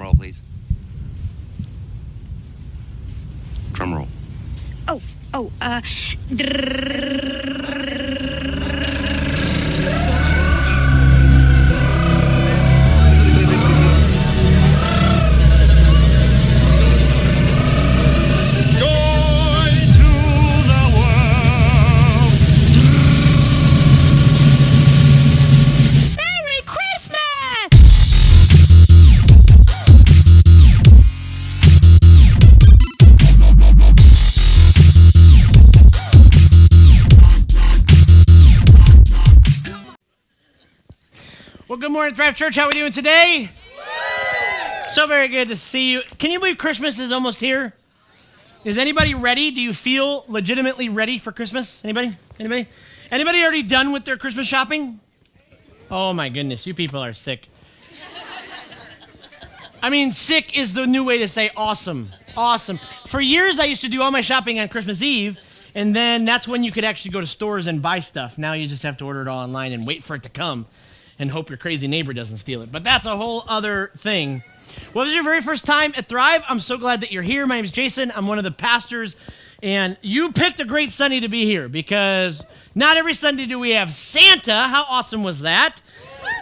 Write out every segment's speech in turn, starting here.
roll, please. Drum roll. Well, good morning, Thrive Church. How are we doing today? So very good to see you. Can you believe Christmas is almost here? Is anybody ready? Do you feel legitimately ready for Christmas? Anybody? Anybody already done with their Christmas shopping? Oh my goodness, you people are sick. I mean, sick is the new way to say awesome. Awesome. For years, I used to do all my shopping on Christmas Eve, and then that's when you could actually go to stores and buy stuff. Now you just have to order it all online and wait for it to come and hope your crazy neighbor doesn't steal it. But that's a whole other thing. Well, this is your very first time at Thrive. I'm so glad that you're here. My name is Jason. I'm one of the pastors, and you picked a great Sunday to be here because not every Sunday do we have Santa. How awesome was that?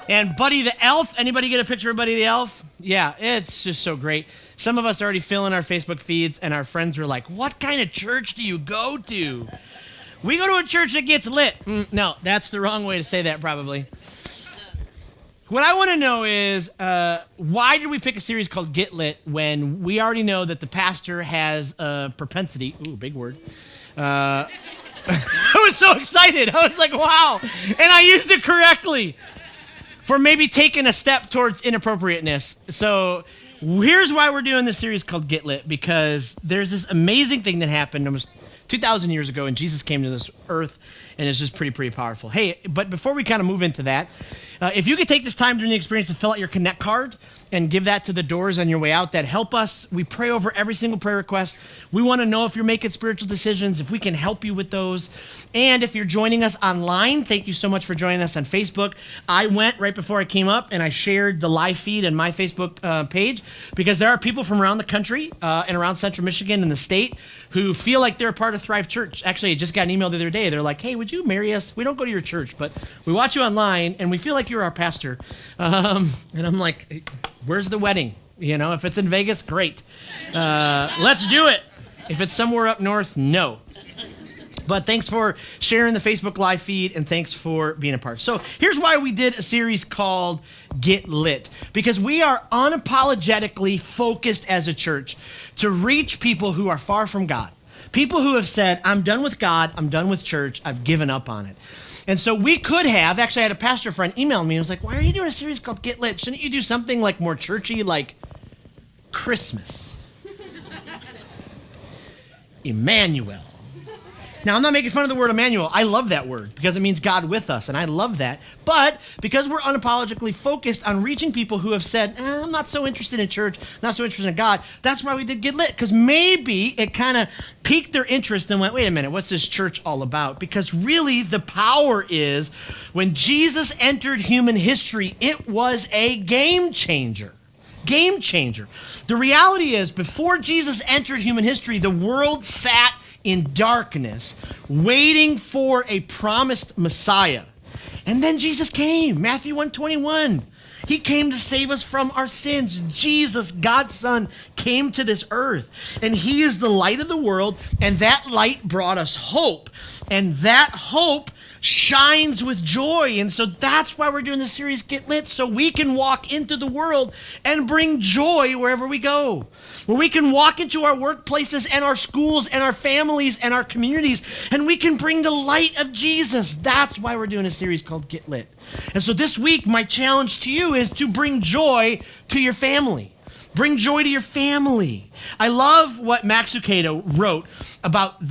And Buddy the Elf. Anybody get a picture of Buddy the Elf? Yeah, it's just so great. Some of us already fill in our Facebook feeds, and our friends were like, what kind of church do you go to? We go to a church that gets lit. No, that's the wrong way to say that probably. What I want to know is, why did we pick a series called Get Lit when we already know that the pastor has a propensity, ooh, big word. I was so excited. I was like, wow. And I used it correctly for maybe taking a step towards inappropriateness. So here's why we're doing this series called Get Lit, because there's this amazing thing that happened almost 2,000 years ago, and Jesus came to this earth, and it's just pretty powerful. Hey, but before we kind of move into that, if you could take this time during the experience to fill out your Connect card and give that to the doors on your way out, that help us. We pray over every single prayer request. We want to know if you're making spiritual decisions, if we can help you with those. And if you're joining us online, thank you so much for joining us on Facebook. I went right before I came up and I shared the live feed on my Facebook page because there are people from around the country and around Central Michigan and the state who feel like they're a part of Thrive Church. Actually, I just got an email the other day. They're like, hey, would you marry us? We don't go to your church, but we watch you online and we feel like you're our pastor. And I'm like, where's the wedding? You know, if it's in Vegas, great. Let's do it. If it's somewhere up north, no. But thanks for sharing the Facebook live feed, and thanks for being a part. So here's why we did a series called Get Lit. Because we are unapologetically focused as a church to reach people who are far from God. People who have said, I'm done with God, I'm done with church, I've given up on it. And so we could have, actually I had a pastor friend email me and was like, why are you doing a series called Get Lit? Shouldn't you do something like more churchy, like Christmas? Emmanuel. Now, I'm not making fun of the word Emmanuel. I love that word because it means God with us, and I love that. But because we're unapologetically focused on reaching people who have said, I'm not so interested in church, not so interested in God, that's why we did Get Lit, because maybe it kind of piqued their interest and went, wait a minute, what's this church all about? Because really the power is when Jesus entered human history, it was a game changer. Game changer. The reality is, before Jesus entered human history, the world sat in darkness, waiting for a promised Messiah. And then Jesus came, Matthew 1:21. He came to save us from our sins. Jesus, God's Son, came to this earth. And he is the light of the world, and that light brought us hope. And that hope shines with joy. And so that's why we're doing this series, Get Lit, so we can walk into the world and bring joy wherever we go. Where we can walk into our workplaces and our schools and our families and our communities, and we can bring the light of Jesus. That's why we're doing a series called Get Lit. And so this week, my challenge to you is to bring joy to your family. Bring joy to your family. I love what Max Lucado wrote about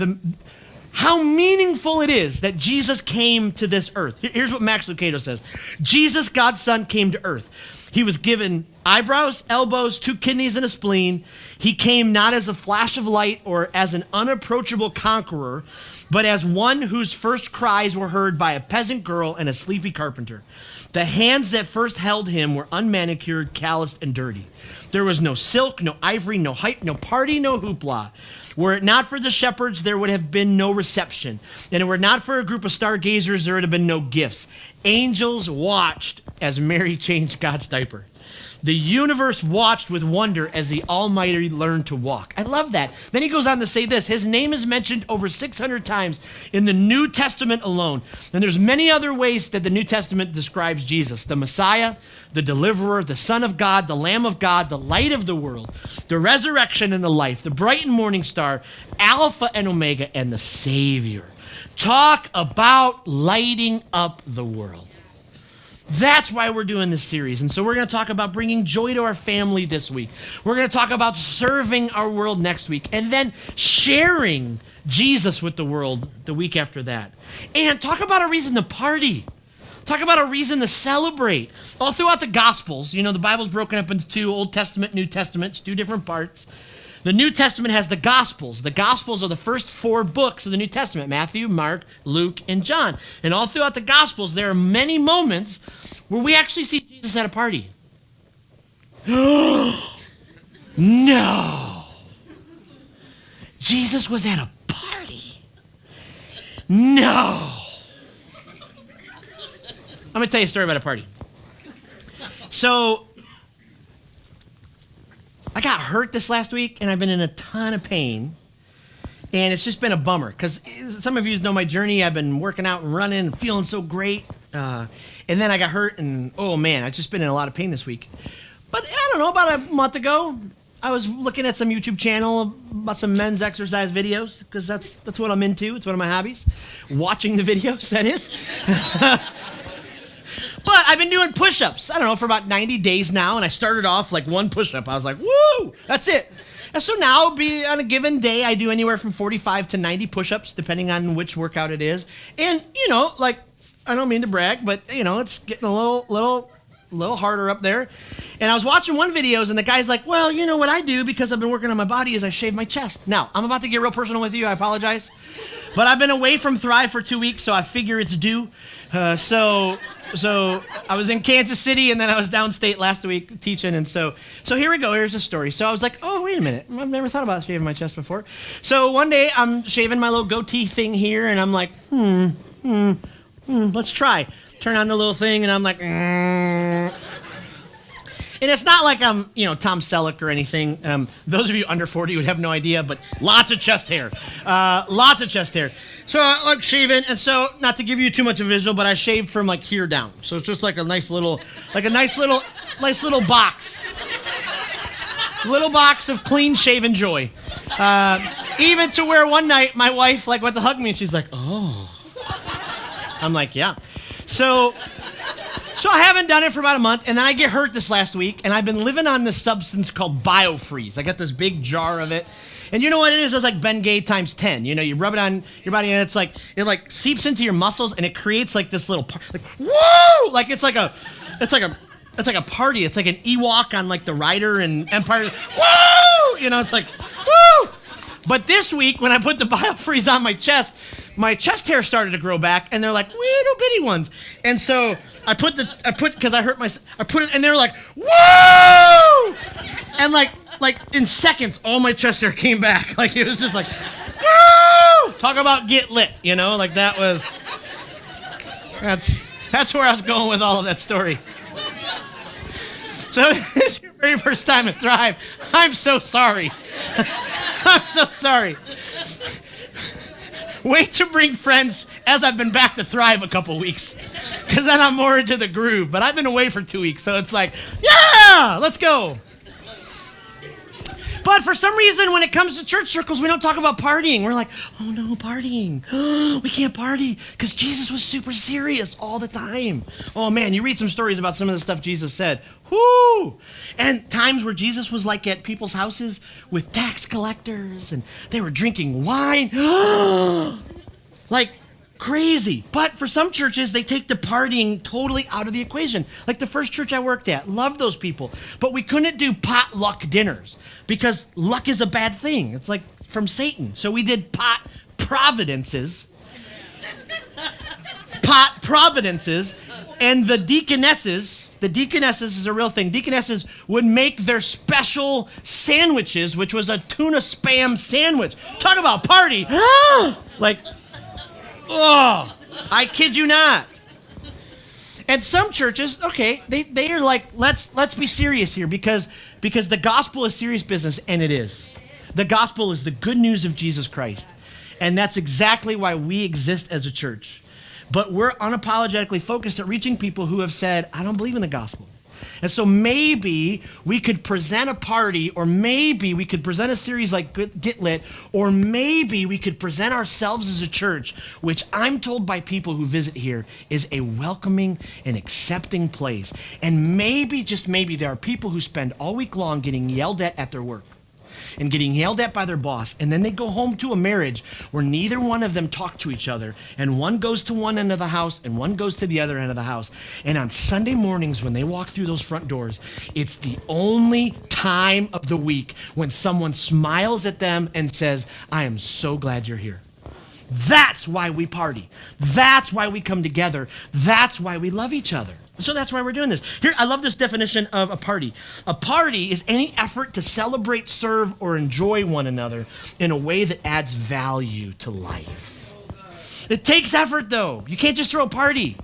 how meaningful it is that Jesus came to this earth. Here's what Max Lucado says. Jesus, God's Son, came to earth. He was given eyebrows, elbows, 2 kidneys, and a spleen. He came not as a flash of light or as an unapproachable conqueror, but as one whose first cries were heard by a peasant girl and a sleepy carpenter. The hands that first held him were unmanicured, calloused, and dirty. There was no silk, no ivory, no hype, no party, no hoopla. Were it not for the shepherds, there would have been no reception. And were it not for a group of stargazers, there would have been no gifts. Angels watched as Mary changed God's diaper. The universe watched with wonder as the Almighty learned to walk. I love that. Then he goes on to say this. His name is mentioned over 600 times in the New Testament alone. And there's many other ways that the New Testament describes Jesus. The Messiah, the Deliverer, the Son of God, the Lamb of God, the Light of the world, the resurrection and the life, the bright and morning star, Alpha and Omega, and the Savior. Talk about lighting up the world. That's why we're doing this series. And so we're going to talk about bringing joy to our family this week. We're going to talk about serving our world next week. And then sharing Jesus with the world the week after that. And talk about a reason to party. Talk about a reason to celebrate. All throughout the Gospels, the Bible's broken up into two, Old Testament, New Testament, it's two different parts. The New Testament has the Gospels. The Gospels are the first 4 books of the New Testament: Matthew, Mark, Luke, and John. And all throughout the Gospels, there are many moments where we actually see Jesus at a party. No! Jesus was at a party. No! I'm going to tell you a story about a party. So, I got hurt this last week, and I've been in a ton of pain. And it's just been a bummer, because some of you know my journey. I've been working out and running and feeling so great. And then I got hurt, and oh man, I've just been in a lot of pain this week. But I don't know, about a month ago, I was looking at some YouTube channel about some men's exercise videos, because that's what I'm into. It's one of my hobbies. Watching the videos, that is. But I've been doing push-ups, I don't know, for about 90 days now, and I started off like 1 push-up. I was like, woo, that's it. And so now, on a given day, I do anywhere from 45 to 90 push-ups, depending on which workout it is. And, I don't mean to brag, but, it's getting a little harder up there. And I was watching one videos, and the guy's like, well, what I do, because I've been working on my body, is I shave my chest. Now, I'm about to get real personal with you. I apologize. But I've been away from Thrive for 2 weeks, so I figure it's due. So I was in Kansas City, and then I was downstate last week teaching, and so here we go. Here's the story. So I was like, oh, wait a minute. I've never thought about shaving my chest before. So one day I'm shaving my little goatee thing here, and I'm like, let's try. Turn on the little thing, and I'm like, And it's not like I'm, Tom Selleck or anything. Those of you under 40 would have no idea, but lots of chest hair. Lots of chest hair. So I like shaving, and so, not to give you too much of a visual, but I shaved from like here down. So it's just like a nice little box. Little box of clean shaven joy. Even to where one night my wife went to hug me, and she's like, oh. I'm like, yeah. So I haven't done it for about a month, and then I get hurt this last week, and I've been living on this substance called BioFreeze. I got this big jar of it, and you know what it is? It's like Bengay times 10. You rub it on your body, and it seeps into your muscles, and it creates this little woo! It's like a party. It's like an Ewok on the Rider and Empire. Woo! It's like woo! But this week, when I put the BioFreeze on my chest hair started to grow back, and they're like little bitty ones, and so. Because I hurt myself, I put it, and they were like, woo! And in seconds, all my chest hair came back. It was just woo! Talk about get lit, that's where I was going with all of that story. So if this is your very first time at Thrive, I'm so sorry. I'm so sorry. Wait to bring friends as I've been back to Thrive a couple weeks, because then I'm more into the groove. But I've been away for 2 weeks, so it's like, yeah, let's go. But for some reason, when it comes to church circles, we don't talk about partying. We're like, oh no, partying. We can't party, because Jesus was super serious all the time. Oh man, you read some stories about some of the stuff Jesus said. Whoo! And times where Jesus was at people's houses with tax collectors, and they were drinking wine. Crazy. But for some churches, they take the partying totally out of the equation. Like the first church I worked at, loved those people. But we couldn't do potluck dinners because luck is a bad thing. It's from Satan. So we did pot providences. pot providences, and the deaconesses is a real thing. Deaconesses would make their special sandwiches, which was a tuna spam sandwich. Talk about party. Like, oh, I kid you not. And some churches, okay, they are like, let's be serious here because the gospel is serious business, and it is. The gospel is the good news of Jesus Christ. And that's exactly why we exist as a church. But we're unapologetically focused at reaching people who have said, I don't believe in the gospel. And so maybe we could present a party, or maybe we could present a series like Get Lit, or maybe we could present ourselves as a church, which I'm told by people who visit here is a welcoming and accepting place. And maybe, just maybe, there are people who spend all week long getting yelled at their work and getting yelled at by their boss, and then they go home to a marriage where neither one of them talk to each other, and one goes to one end of the house and one goes to the other end of the house. And on Sunday mornings when they walk through those front doors, it's the only time of the week when someone smiles at them and says, I am so glad you're here. That's why we party. That's why we come together. That's why we love each other. So that's why we're doing this. Here, I love this definition of a party. A party is any effort to celebrate, serve, or enjoy one another in a way that adds value to life. It takes effort, though. You can't just throw a party.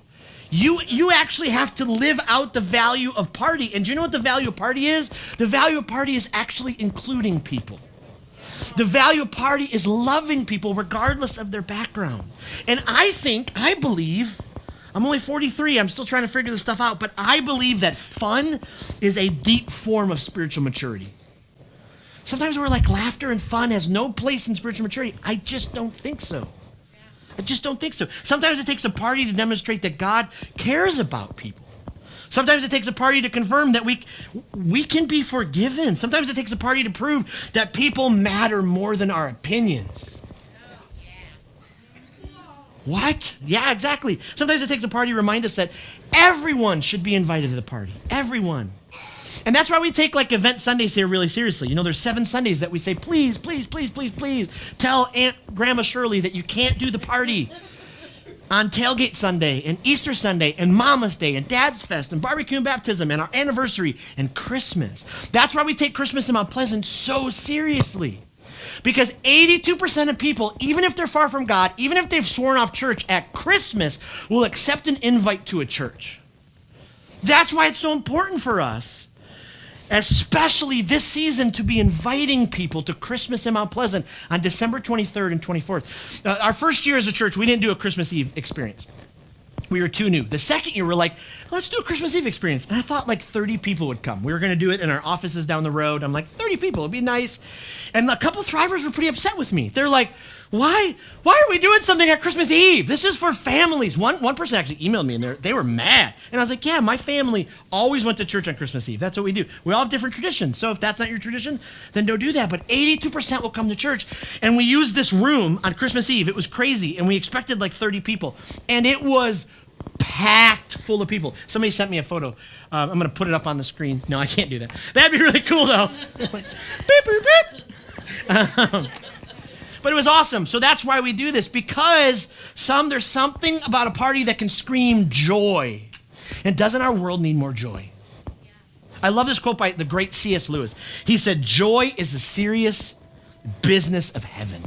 You actually have to live out the value of party. And do you know what the value of party is? The value of party is actually including people. The value of party is loving people regardless of their background. And I believe, I'm only 43, I'm still trying to figure this stuff out, but I believe that fun is a deep form of spiritual maturity. Sometimes we're like, laughter and fun has no place in spiritual maturity. I just don't think so. I just don't think so. Sometimes it takes a party to demonstrate that God cares about people. Sometimes it takes a party to confirm that we can be forgiven. Sometimes it takes a party to prove that people matter more than our opinions. What? Yeah, exactly. Sometimes it takes a party to remind us that everyone should be invited to the party. Everyone. And that's why we take like event Sundays here really seriously. You know, there's 7 Sundays that we say, please, please, please, please, please tell Aunt Grandma Shirley that you can't do the party. On Tailgate Sunday, and Easter Sunday, and Mama's Day, and Dad's Fest, and Barbecue and Baptism, and our anniversary, and Christmas. That's why we take Christmas in Mount Pleasant so seriously. Because 82% of people, even if they're far from God, even if they've sworn off church at Christmas, will accept an invite to a church. That's why it's so important for us, especially this season, to be inviting people to Christmas in Mount Pleasant on December 23rd and 24th. Our first year as a church, we didn't do a Christmas Eve experience. We were too new. The second year, we're like, let's do a Christmas Eve experience. And I thought like 30 people would come. We were going to do it in our offices down the road. I'm like, 30 people, it'd be nice. And a couple thrivers were pretty upset with me. They're like, why are we doing something at Christmas Eve? This is for families. One person actually emailed me, and they were mad. And I was like, yeah, my family always went to church on Christmas Eve. That's what we do. We all have different traditions. So if that's not your tradition, then don't do that. But 82% will come to church. And we used this room on Christmas Eve. It was crazy. And we expected like 30 people. And it was packed full of people. Somebody sent me a photo. I'm going to put it up on the screen. No, I can't do that. That'd be really cool, though. Like, beep, beep, beep. But it was awesome. So that's why we do this, because there's something about a party that can scream joy. And doesn't our world need more joy? I love this quote by the great C.S. Lewis. He said, joy is a serious business of heaven.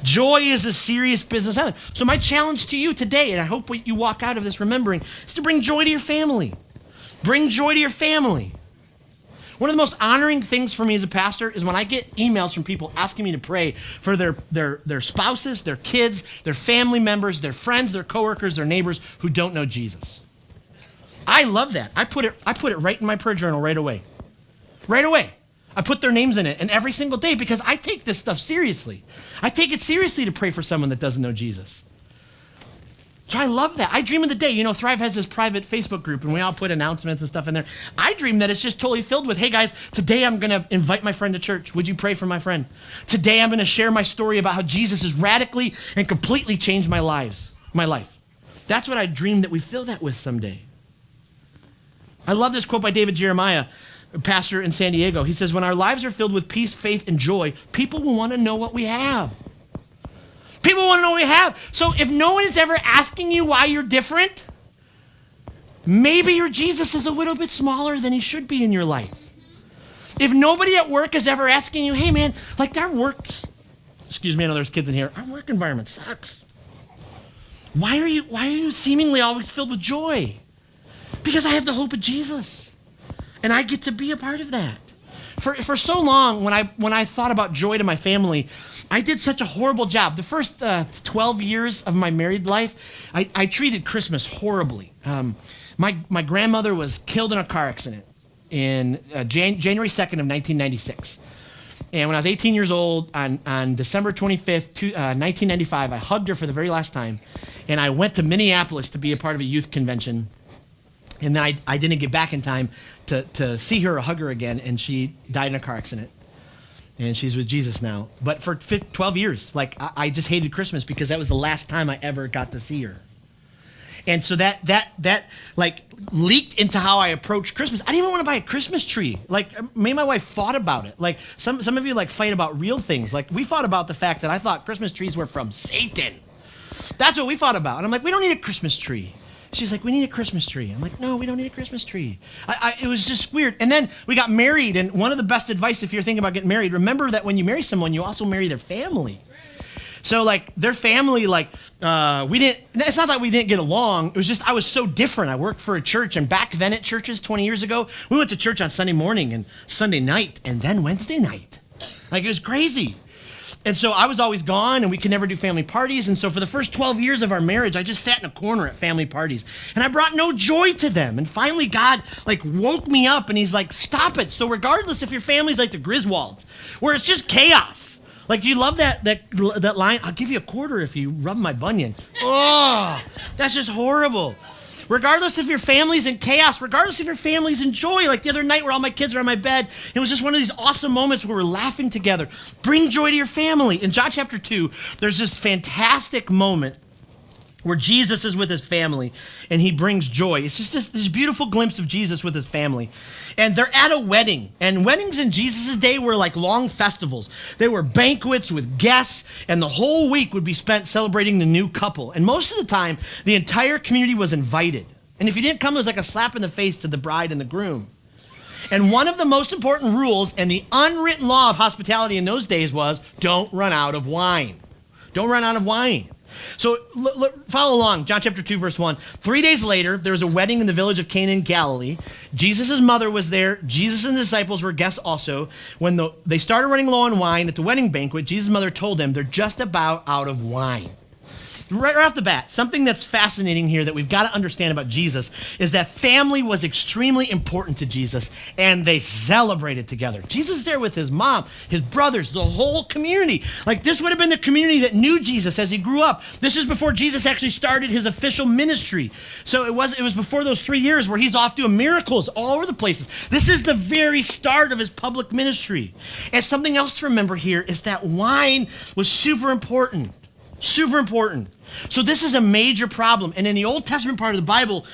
Joy is a serious business of heaven. So my challenge to you today, and I hope what you walk out of this remembering, is to bring joy to your family. Bring joy to your family. One of the most honoring things for me as a pastor is when I get emails from people asking me to pray for their spouses, their kids, their family members, their friends, their coworkers, their neighbors who don't know Jesus. I love that. I put it right in my prayer journal right away. Right away. I put their names in it, and every single day, because I take this stuff seriously. I take it seriously to pray for someone that doesn't know Jesus. So I love that. I dream of the day. You know, Thrive has this private Facebook group, and we all put announcements and stuff in there. I dream that it's just totally filled with, hey guys, today I'm going to invite my friend to church. Would you pray for my friend? Today I'm going to share my story about how Jesus has radically and completely changed my life. That's what I dream that we fill that with someday. I love this quote by David Jeremiah, a pastor in San Diego. He says, when our lives are filled with peace, faith, and joy, people will want to know what we have. People want to know what you have. So if no one is ever asking you why you're different, maybe your Jesus is a little bit smaller than he should be in your life. If nobody at work is ever asking you, hey man, like our work, excuse me, I know there's kids in here, our work environment sucks. Why are you seemingly always filled with joy? Because I have the hope of Jesus. And I get to be a part of that. For so long, when I thought about joy to my family, I did such a horrible job. The first 12 years of my married life, I treated Christmas horribly. My grandmother was killed in a car accident in January 2nd of 1996. And when I was 18 years old, on December 25th, 1995, I hugged her for the very last time. And I went to Minneapolis to be a part of a youth convention. And then I didn't get back in time to see her or hug her again. And she died in a car accident. And she's with Jesus now. But for 12 years, like I just hated Christmas because that was the last time I ever got to see her. And so that like leaked into how I approached Christmas. I didn't even want to buy a Christmas tree. Like me and my wife fought about it. Like some of you like fight about real things. Like we fought about the fact that I thought Christmas trees were from Satan. That's what we fought about. And I'm like, we don't need a Christmas tree. She's like, we need a Christmas tree. I'm like, no, we don't need a Christmas tree. It was just weird. And then we got married, and one of the best advice if you're thinking about getting married, remember that when you marry someone, you also marry their family. So like their family, like it's not that we didn't get along. It was just I was so different. I worked for a church, and back then at churches 20 years ago, we went to church on Sunday morning and Sunday night and then Wednesday night. Like it was crazy. And so I was always gone, and we could never do family parties. And so for the first 12 years of our marriage, I just sat in a corner at family parties. And I brought no joy to them. And finally, God, like, woke me up, and he's like, stop it. So regardless if your family's like the Griswolds, where it's just chaos. Like, do you love that line? I'll give you a quarter if you rub my bunion. Oh, that's just horrible. Regardless if your family's in chaos, regardless if your family's in joy, like the other night where all my kids are on my bed, it was just one of these awesome moments where we're laughing together. Bring joy to your family. In John chapter 2, there's this fantastic moment where Jesus is with his family and he brings joy. It's just this beautiful glimpse of Jesus with his family. And they're at a wedding. And weddings in Jesus' day were like long festivals. They were banquets with guests, and the whole week would be spent celebrating the new couple. And most of the time, the entire community was invited. And if you didn't come, it was like a slap in the face to the bride and the groom. And one of the most important rules and the unwritten law of hospitality in those days was don't run out of wine. Don't run out of wine. So follow along, John chapter 2, verse 1. 3 days later, there was a wedding in the village of Cana in Galilee. Jesus' mother was there. Jesus and the disciples were guests also. When they started running low on wine at the wedding banquet, Jesus' mother told them they're just about out of wine. Right off the bat, something that's fascinating here that we've got to understand about Jesus is that family was extremely important to Jesus, and they celebrated together. Jesus is there with his mom, his brothers, the whole community. Like this would have been the community that knew Jesus as he grew up. This is before Jesus actually started his official ministry. So it was before those 3 years where he's off doing miracles all over the places. This is the very start of his public ministry. And something else to remember here is that wine was super important. Super important. So this is a major problem. And in the Old Testament part of the Bible,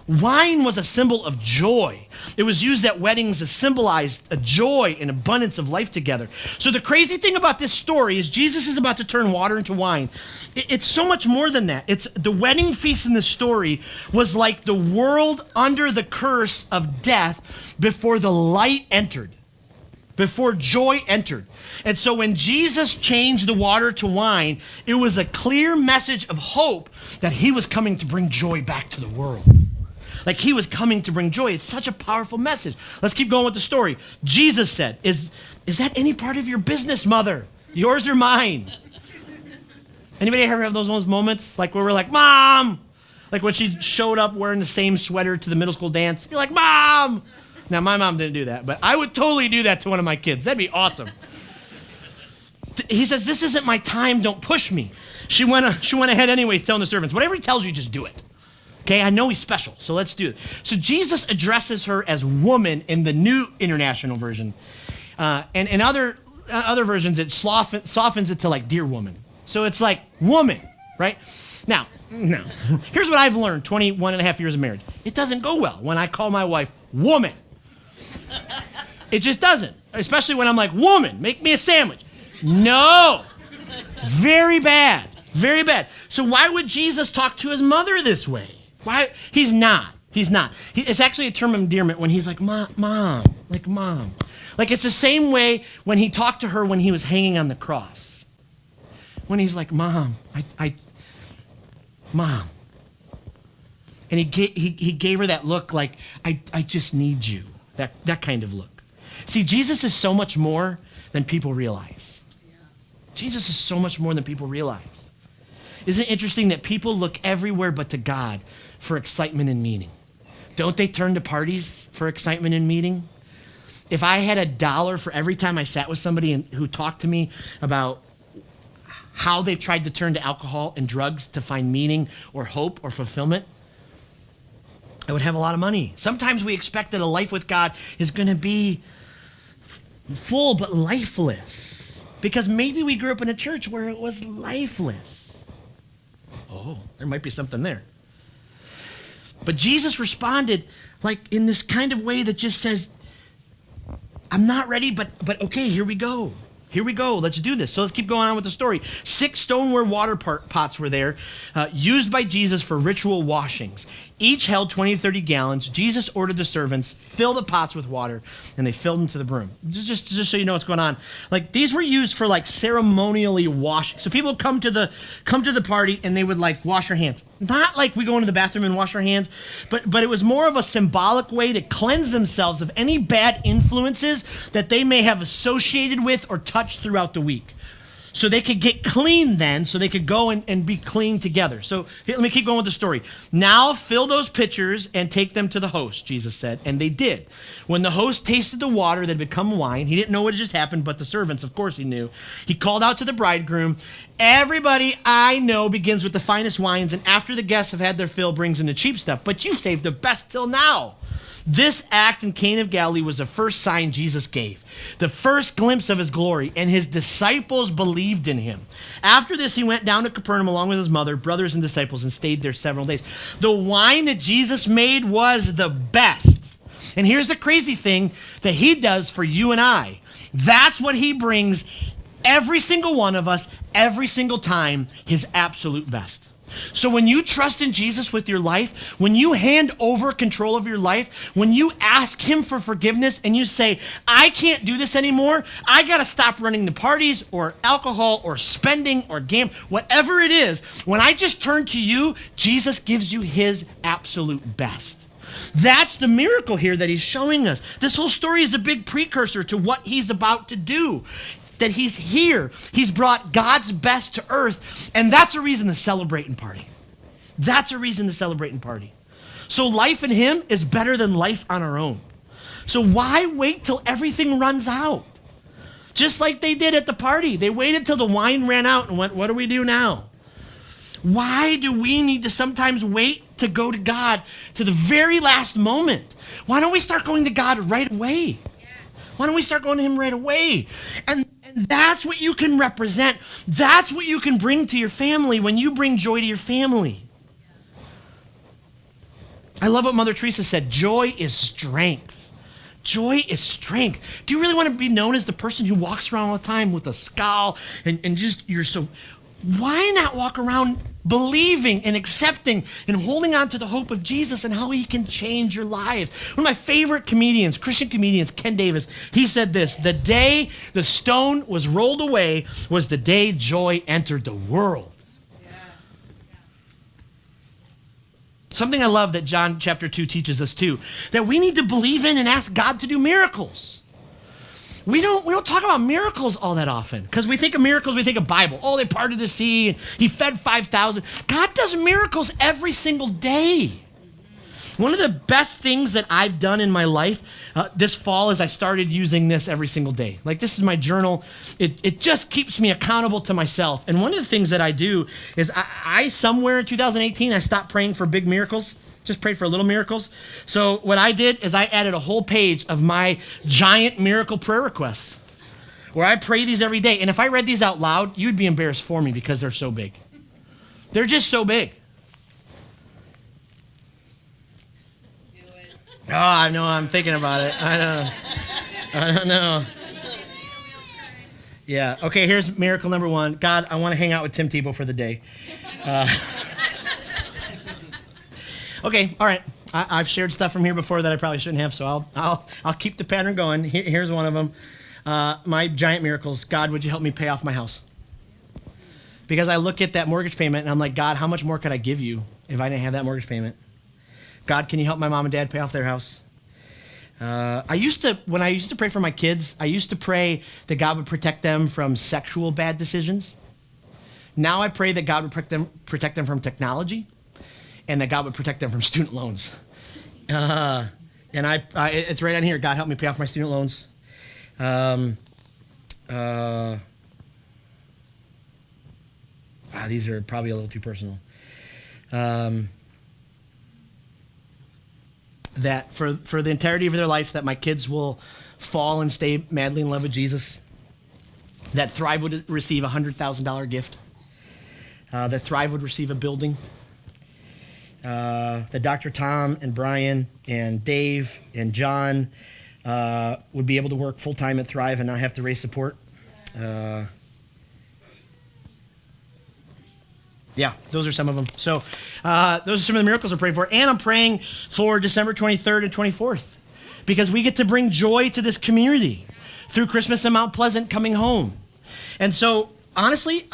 wine was a symbol of joy. It was used at weddings to symbolize a joy and abundance of life together. So the crazy thing about this story is Jesus is about to turn water into wine. It's so much more than that. It's the wedding feast in the story was like the world under the curse of death before the light entered. Before joy entered. And so when Jesus changed the water to wine, it was a clear message of hope that he was coming to bring joy back to the world. Like he was coming to bring joy. It's such a powerful message. Let's keep going with the story. Jesus said, is that any part of your business, mother? Yours or mine? Anybody ever have those moments? Like where we're like, Mom! Like when she showed up wearing the same sweater to the middle school dance. You're like, Mom! Now, my mom didn't do that, but I would totally do that to one of my kids. That'd be awesome. He says, this isn't my time, don't push me. She went ahead anyway, telling the servants, whatever he tells you, just do it. Okay, I know he's special, so let's do it. So Jesus addresses her as woman in the New International Version. And in other versions, it softens it to like dear woman. So it's like woman, right? Now, here's what I've learned 21 and a half years of marriage. It doesn't go well when I call my wife woman. It just doesn't. Especially when I'm like, woman, make me a sandwich. No. Very bad. Very bad. So why would Jesus talk to his mother this way? Why? He's not. It's actually a term of endearment when he's like, mom. Like it's the same way when he talked to her when he was hanging on the cross. When he's like, Mom. And he gave her that look like, I just need you. That kind of look. See, Jesus is so much more than people realize. Jesus is so much more than people realize. Isn't it interesting that people look everywhere but to God for excitement and meaning? Don't they turn to parties for excitement and meaning? If I had $1 for every time I sat with somebody who talked to me about how they've tried to turn to alcohol and drugs to find meaning or hope or fulfillment, I would have a lot of money. Sometimes we expect that a life with God is going to be full but lifeless because maybe we grew up in a church where it was lifeless. Oh, there might be something there. But Jesus responded like in this kind of way that just says, I'm not ready, but okay, here we go. Here we go. Let's do this. So let's keep going on with the story. 6 stoneware water pots were there, used by Jesus for ritual washings. Each held 20 to 30 gallons. Jesus ordered the servants, fill the pots with water, and they filled them to the brim. Just so you know what's going on. Like these were used for like ceremonially washing. So people come to the party and they would like wash their hands. Not like we go into the bathroom and wash our hands, but it was more of a symbolic way to cleanse themselves of any bad influences that they may have associated with or touched throughout the week. So they could get clean then, so they could go and be clean together. So here, let me keep going with the story. Now fill those pitchers and take them to the host, Jesus said. And they did. When the host tasted the water that had become wine, he didn't know what had just happened, but the servants, of course he knew. He called out to the bridegroom, everybody I know begins with the finest wines, and after the guests have had their fill, brings in the cheap stuff. But you saved the best till now. This act in Cana of Galilee was the first sign Jesus gave, the first glimpse of his glory, and his disciples believed in him. After this, he went down to Capernaum along with his mother, brothers, and disciples, and stayed there several days. The wine that Jesus made was the best. And here's the crazy thing that he does for you and I. That's what he brings every single one of us, every single time, his absolute best. So when you trust in Jesus with your life, when you hand over control of your life, when you ask him for forgiveness and you say, I can't do this anymore, I got to stop running the parties or alcohol or spending or gambling, whatever it is, when I just turn to you, Jesus gives you his absolute best. That's the miracle here that he's showing us. This whole story is a big precursor to what he's about to do. That he's here. He's brought God's best to earth. And that's a reason to celebrate and party. That's a reason to celebrate and party. So life in him is better than life on our own. So why wait till everything runs out? Just like they did at the party. They waited till the wine ran out and went, what do we do now? Why do we need to sometimes wait to go to God to the very last moment? Why don't we start going to God right away? Why don't we start going to him right away? And that's what you can represent. That's what you can bring to your family when you bring joy to your family. I love what Mother Teresa said. Joy is strength. Joy is strength. Do you really want to be known as the person who walks around all the time with a scowl and just you're so... Why not walk around believing and accepting and holding on to the hope of Jesus and how he can change your lives? One of my favorite comedians, Christian comedians, Ken Davis, he said this, the day the stone was rolled away was the day joy entered the world. Something I love that John chapter 2 teaches us too, that we need to believe in and ask God to do miracles. We don't talk about miracles all that often because we think of miracles, we think of Bible. Oh, they parted the sea and he fed 5,000. God does miracles every single day. One of the best things that I've done in my life this fall is I started using this every single day. Like this is my journal. It just keeps me accountable to myself. And one of the things that I do is I somewhere in 2018, I stopped praying for big miracles. Just prayed for little miracles. So what I did is I added a whole page of my giant miracle prayer requests where I pray these every day. And if I read these out loud, you'd be embarrassed for me because they're so big. They're just so big. Do it. Oh, I know. I'm thinking about it. I don't know. Yeah. Okay, here's miracle number 1. God, I want to hang out with Tim Tebow for the day. Okay, all right. I've shared stuff from here before that I probably shouldn't have, so I'll keep the pattern going. Here's one of them. My giant miracles. God, would you help me pay off my house? Because I look at that mortgage payment and I'm like, God, how much more could I give you if I didn't have that mortgage payment? God, can you help my mom and dad pay off their house? When I used to pray for my kids, I used to pray that God would protect them from sexual bad decisions. Now I pray that God would protect them from technology, and that God would protect them from student loans. And it's right on here. God, help me pay off my student loans. These are probably a little too personal. That for the entirety of their life, that my kids will fall and stay madly in love with Jesus. That Thrive would receive a $100,000 gift. That Thrive would receive a building. That Dr. Tom and Brian and Dave and John would be able to work full-time at Thrive and not have to raise support. Yeah, those are some of them. So those are some of the miracles I'm praying for. And I'm praying for December 23rd and 24th because we get to bring joy to this community through Christmas in Mount Pleasant coming home. And so, honestly,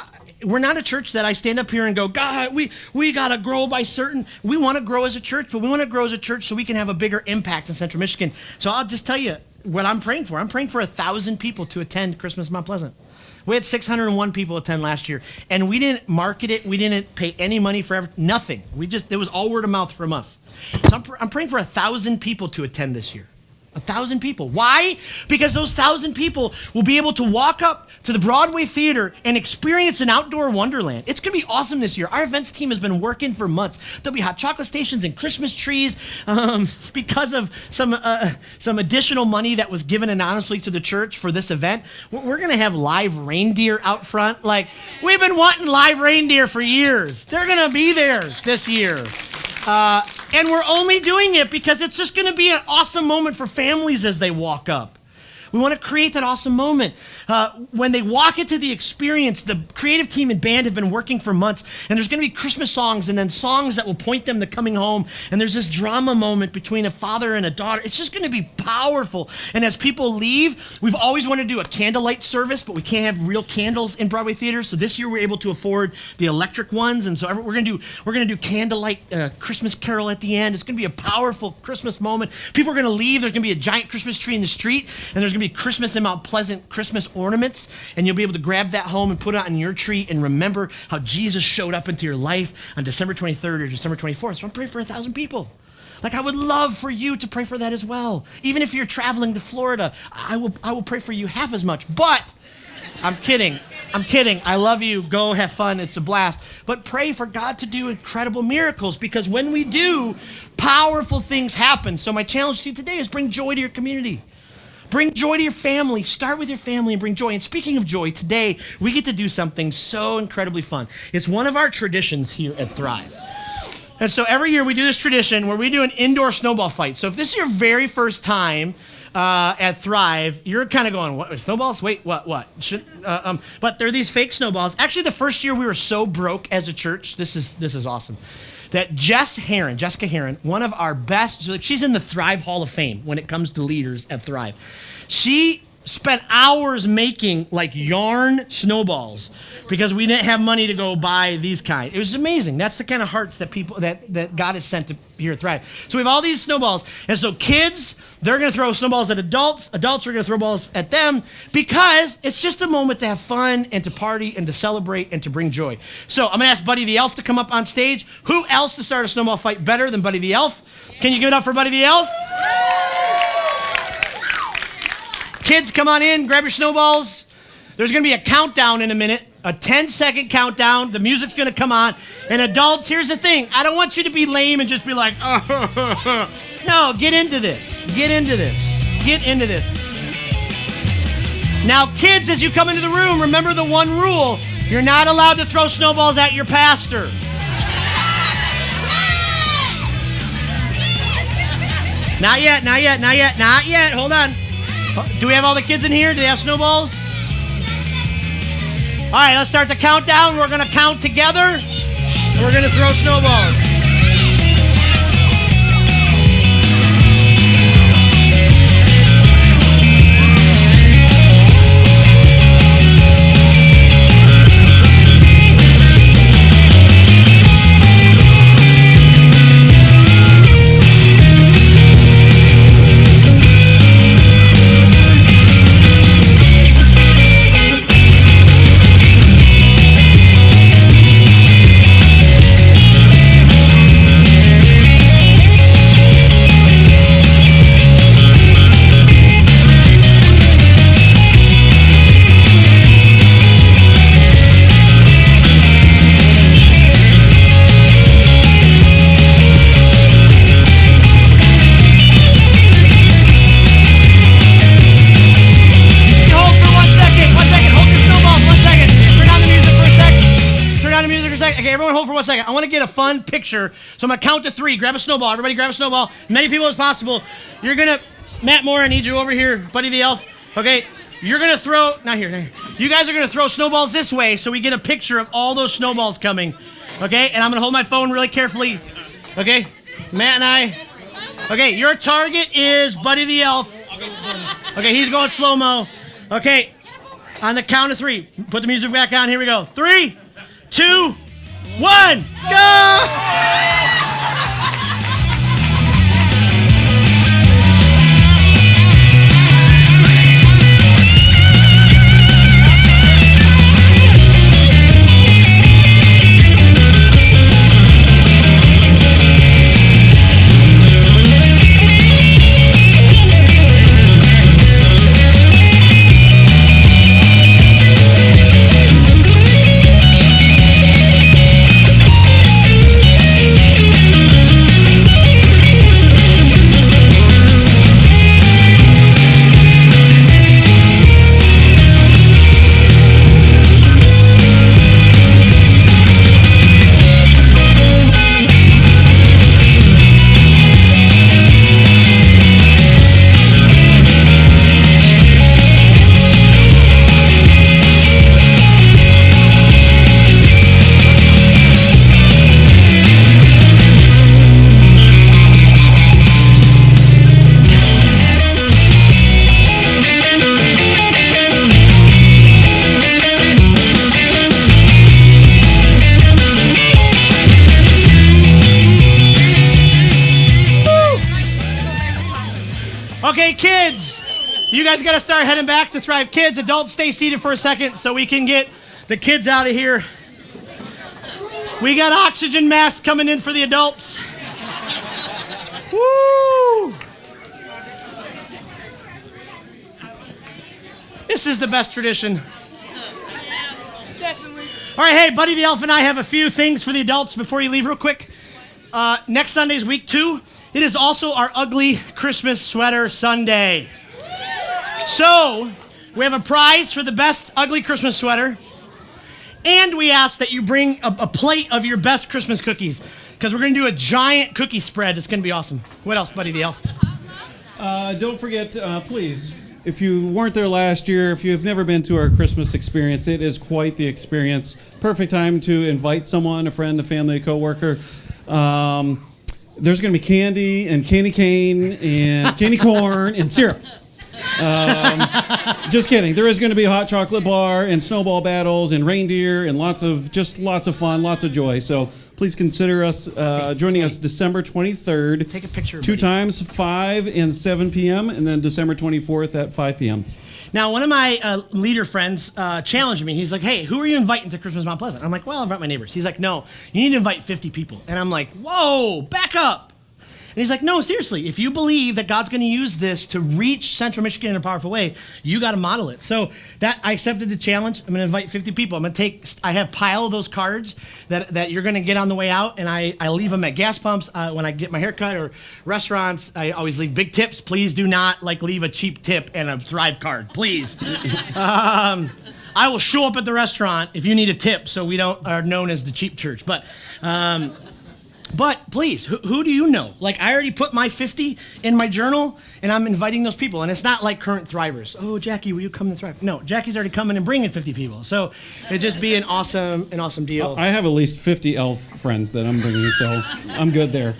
we're not a church that I stand up here and go, God, we got to grow by certain. We want to grow as a church, but we want to grow as a church so we can have a bigger impact in Central Michigan. So I'll just tell you what I'm praying for. I'm praying for 1,000 people to attend Christmas in Mount Pleasant. We had 601 people attend last year, and we didn't market it. We didn't pay any money for nothing. It was all word of mouth from us. So I'm praying for 1,000 people to attend this year. 1,000 people. Why? Because those 1,000 people will be able to walk up to the Broadway Theater and experience an outdoor wonderland. It's going to be awesome this year. Our events team has been working for months. There'll be hot chocolate stations and Christmas trees because of some additional money that was given anonymously to the church for this event. We're going to have live reindeer out front. Like, we've been wanting live reindeer for years. They're going to be there this year. And we're only doing it because it's just going to be an awesome moment for families as they walk up. We want to create that awesome moment. When they walk into the experience, the creative team and band have been working for months, and there's going to be Christmas songs and then songs that will point them to coming home, and there's this drama moment between a father and a daughter. It's just going to be powerful. And as people leave, we've always wanted to do a candlelight service, but we can't have real candles in Broadway theaters, so this year we're able to afford the electric ones, and so we're going to do candlelight Christmas carol at the end. It's going to be a powerful Christmas moment. People are going to leave. There's going to be a giant Christmas tree in the street, and there's going to be Christmas in Mount Pleasant Christmas ornaments, and you'll be able to grab that home and put it on your tree and remember how Jesus showed up into your life on December 23rd or December 24th. So I'm praying for 1,000 people. Like, I would love for you to pray for that as well. Even if you're traveling to Florida, I will pray for you half as much. But I'm kidding. I love you. Go have fun. It's a blast. But pray for God to do incredible miracles, because when we do, powerful things happen. So my challenge to you today is bring joy to your community. Bring joy to your family. Start with your family and bring joy. And speaking of joy, today we get to do something so incredibly fun. It's one of our traditions here at Thrive. And so every year we do this tradition where we do an indoor snowball fight. So if this is your very first time at Thrive, you're kind of going, what, snowballs? Wait, what? But they're these fake snowballs. Actually, the first year we were so broke as a church, this is awesome, that Jessica Heron, one of our best, she's in the Thrive Hall of Fame when it comes to leaders at Thrive. She spent hours making like yarn snowballs because we didn't have money to go buy these kind. It was amazing. That's the kind of hearts that people that God has sent to here at Thrive. So we have all these snowballs, and so kids, they're going to throw snowballs at adults. Adults are going to throw balls at them, because it's just a moment to have fun and to party and to celebrate and to bring joy. So I'm going to ask Buddy the Elf to come up on stage. Who else to start a snowball fight better than Buddy the Elf? Can you give it up for Buddy the Elf? Kids, come on in, grab your snowballs. There's going to be a countdown in a minute, a 10-second countdown. The music's going to come on. And adults, here's the thing. I don't want you to be lame and just be like, oh. No, get into this. Get into this. Now, kids, as you come into the room, remember the one rule. You're not allowed to throw snowballs at your pastor. Not yet. Hold on. Do we have all the kids in here? Do they have snowballs? All right, let's start the countdown. We're going to count together, and we're going to throw snowballs. Okay, everyone hold for 1 second. I want to get a fun picture. So I'm going to count to 3. Grab a snowball. Everybody grab a snowball. Many people as possible. You're going to, Matt Moore, I need you over here, Buddy the Elf. Okay, you're going to throw, not here. You guys are going to throw snowballs this way so we get a picture of all those snowballs coming. Okay, and I'm going to hold my phone really carefully. Okay, Matt and I. Okay, your target is Buddy the Elf. Okay, he's going slow-mo. Okay, on the count of 3. Put the music back on. Here we go. 3, 2, 1, go! Okay, kids, you guys got to start heading back to Thrive. Kids, adults, stay seated for a second so we can get the kids out of here. We got oxygen masks coming in for the adults. Woo! This is the best tradition. Definitely. All right, hey, Buddy the Elf and I have a few things for the adults before you leave real quick. Next Sunday is week 2. It is also our ugly Christmas sweater Sunday. So, we have a prize for the best ugly Christmas sweater. And we ask that you bring a plate of your best Christmas cookies. Because we're going to do a giant cookie spread. It's going to be awesome. What else, Buddy the Elf? Don't forget, please, if you weren't there last year, if you've never been to our Christmas experience, it is quite the experience. Perfect time to invite someone, a friend, a family, a coworker. There's going to be candy and candy cane and candy corn and syrup. Just kidding. There is going to be a hot chocolate bar and snowball battles and reindeer and lots of fun, lots of joy. So please consider us joining us December 23rd. Take a picture. 2 times, 5 and 7 p.m. and then December 24th at 5 p.m. Now, one of my leader friends challenged me. He's like, hey, who are you inviting to Christmas Mount Pleasant? I'm like, well, I'll invite my neighbors. He's like, no, you need to invite 50 people. And I'm like, whoa, back up. And he's like, no, seriously, if you believe that God's going to use this to reach Central Michigan in a powerful way, you got to model it. So that I accepted the challenge. I'm going to invite 50 people. I have pile of those cards that you're going to get on the way out, and I leave them at gas pumps when I get my haircut or restaurants. I always leave big tips. Please do not leave a cheap tip and a Thrive card, please. I will show up at the restaurant if you need a tip, so we are known as the cheap church. But But please, who do you know? Like, I already put my 50 in my journal, and I'm inviting those people. And it's not like current Thrivers. Oh, Jackie, will you come to Thrive? No, Jackie's already coming and bringing 50 people. So it'd just be an awesome deal. I have at least 50 elf friends that I'm bringing, so I'm good there.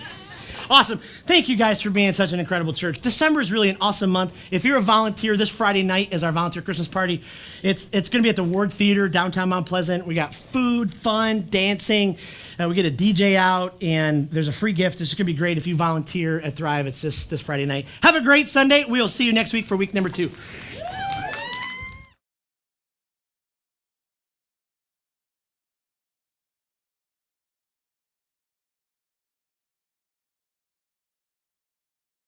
Awesome. Thank you guys for being such an incredible church. December is really an awesome month. If you're a volunteer, this Friday night is our volunteer Christmas party. It's going to be at the Ward Theater, downtown Mount Pleasant. We got food, fun, dancing. We get a DJ out, and there's a free gift. This is going to be great if you volunteer at Thrive. It's this Friday night. Have a great Sunday. We'll see you next week for week number 2.